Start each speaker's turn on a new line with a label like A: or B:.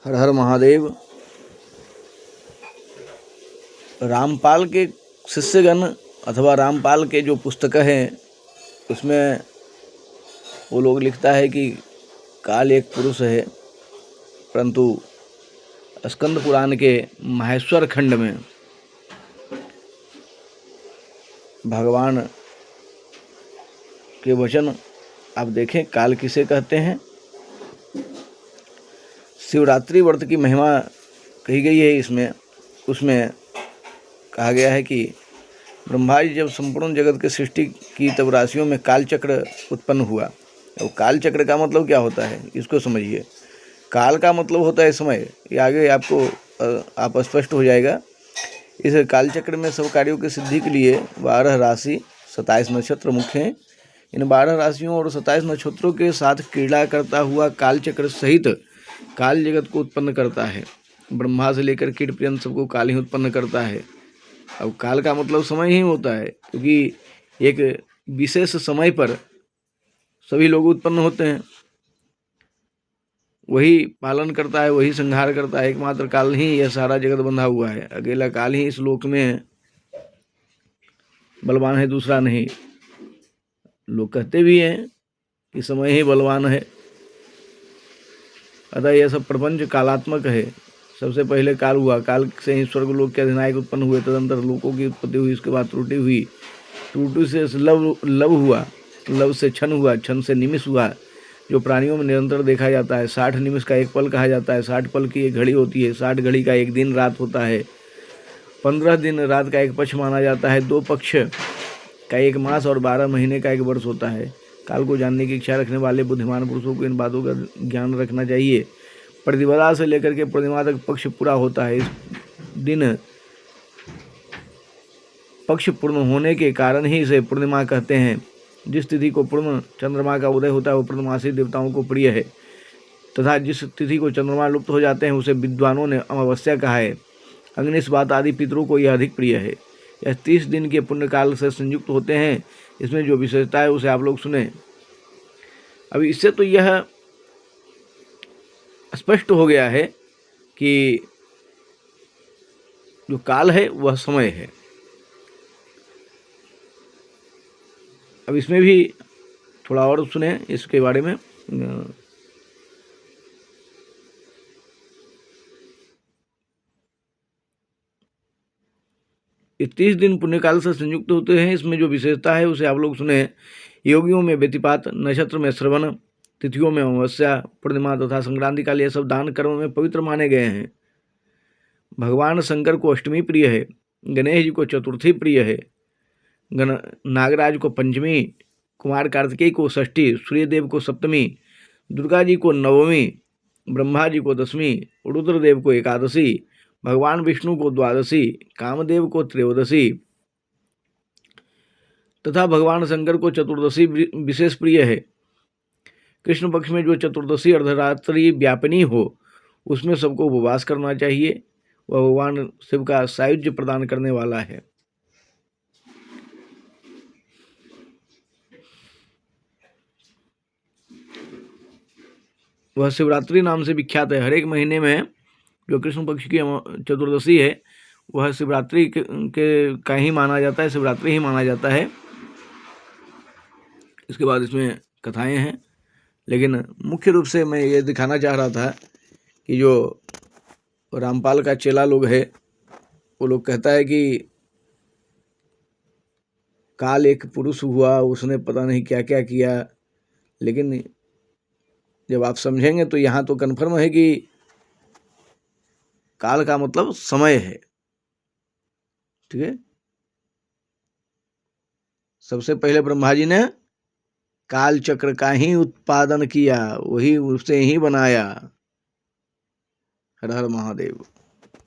A: हर हर महादेव। रामपाल के शिष्यगण अथवा रामपाल के जो पुस्तक हैं उसमें वो लोग लिखता है कि काल एक पुरुष है, परंतु स्कंद पुराण के माहेश्वर खंड में भगवान के वचन आप देखें, काल किसे कहते हैं। शिवरात्रि व्रत की महिमा कही गई है इसमें। उसमें कहा गया है कि ब्रह्मा जी जब संपूर्ण जगत की सृष्टि की तब राशियों में कालचक्र उत्पन्न हुआ। और कालचक्र का मतलब क्या होता है इसको समझिए। काल का मतलब होता है समय, ये आगे आपको आप स्पष्ट हो जाएगा। इस कालचक्र में सब कार्यों की सिद्धि के लिए 12 राशि 27 नक्षत्र मुख्य हैं। इन 12 राशियों और 27 नक्षत्रों के साथ क्रीड़ा करता हुआ कालचक्र सहित काल जगत को उत्पन्न करता है। ब्रह्मा से लेकर कीट पर्यंत सबको काल ही उत्पन्न करता है। अब काल का मतलब समय ही होता है, क्योंकि एक विशेष समय पर सभी लोग उत्पन्न होते हैं। वही पालन करता है, वही संहार करता है। एकमात्र काल ही यह सारा जगत बंधा हुआ है। अकेला काल ही इस लोक में बलवान है, दूसरा नहीं। लोग कहते भी हैं कि समय ही बलवान है। अतः यह सब प्रपंच कालात्मक है। सबसे पहले काल हुआ, काल से ही स्वर्ग लोक के अधिनायक उत्पन्न हुए, तदंतर लोकों की उत्पत्ति हुई, उसके बाद त्रुटि हुई, त्रुटि से लव हुआ, लव से क्षण हुआ, क्षण से निमिष हुआ, जो प्राणियों में निरंतर देखा जाता है। 60 निमिष का एक पल कहा जाता है। 60 पल की एक घड़ी होती है। 60 घड़ी का एक दिन रात होता है। 15 दिन रात का एक पक्ष माना जाता है। 2 पक्ष का एक मास और 12 महीने का एक वर्ष होता है। काल को जानने की इच्छा रखने वाले बुद्धिमान पुरुषों को इन बातों का ज्ञान रखना चाहिए। प्रतिपदा से लेकर के पूर्णिमा तक पक्ष पूरा होता है। इस दिन पक्ष पूर्ण होने के कारण ही इसे पूर्णिमा कहते हैं। जिस तिथि को पूर्ण चंद्रमा का उदय होता है वो पूर्णमासी देवताओं को प्रिय है, तथा जिस तिथि को चंद्रमा लुप्त हो जाते हैं उसे विद्वानों ने अमावस्या कहा है। अग्निस्वात आदि पितरों को यह अधिक प्रिय है। यह 30 दिन के पुण्यकाल से संयुक्त होते हैं। इसमें जो विशेषता है उसे आप लोग सुने। अभी इससे तो यह स्पष्ट हो गया है कि जो काल है वह समय है। अब इसमें भी थोड़ा और सुने इसके बारे में। ये 30 दिन पुण्यकाल से संयुक्त होते हैं। इसमें जो विशेषता है उसे आप लोग सुने। योगियों में व्यतिपात, नक्षत्र में श्रवण, तिथियों में अमावस्या, पूर्णिमा तथा संक्रांति काल ये सब दान कर्म में पवित्र माने गए हैं। भगवान शंकर को अष्टमी प्रिय है, गणेश जी को चतुर्थी प्रिय है, नागराज को पंचमी, कुमार कार्तिकेय को षष्ठी, सूर्यदेव को सप्तमी, दुर्गा जी को नवमी, ब्रह्मा जी को दशमी, रुद्रदेव को एकादशी, भगवान विष्णु को द्वादशी, कामदेव को त्रयोदशी तथा भगवान शंकर को चतुर्दशी विशेष प्रिय है। कृष्ण पक्ष में जो चतुर्दशी अर्धरात्रि व्यापिनी हो उसमें सबको उपवास करना चाहिए। वह भगवान शिव का सायुज्य प्रदान करने वाला है। वह शिवरात्रि नाम से विख्यात है। हर एक महीने में जो कृष्ण पक्ष की चतुर्दशी है वह शिवरात्रि के का ही माना जाता है, शिवरात्रि ही माना जाता है। इसके बाद इसमें कथाएं हैं, लेकिन मुख्य रूप से मैं ये दिखाना चाह रहा था कि जो रामपाल का चेला लोग है वो लोग कहता है कि काल एक पुरुष हुआ, उसने पता नहीं क्या क्या किया। लेकिन जब आप समझेंगे तो यहाँ तो कन्फर्म है कि काल का मतलब समय है। ठीक है, सबसे पहले ब्रह्मा जी ने काल चक्र का ही उत्पादन किया, वही उससे ही बनाया। हर हर महादेव।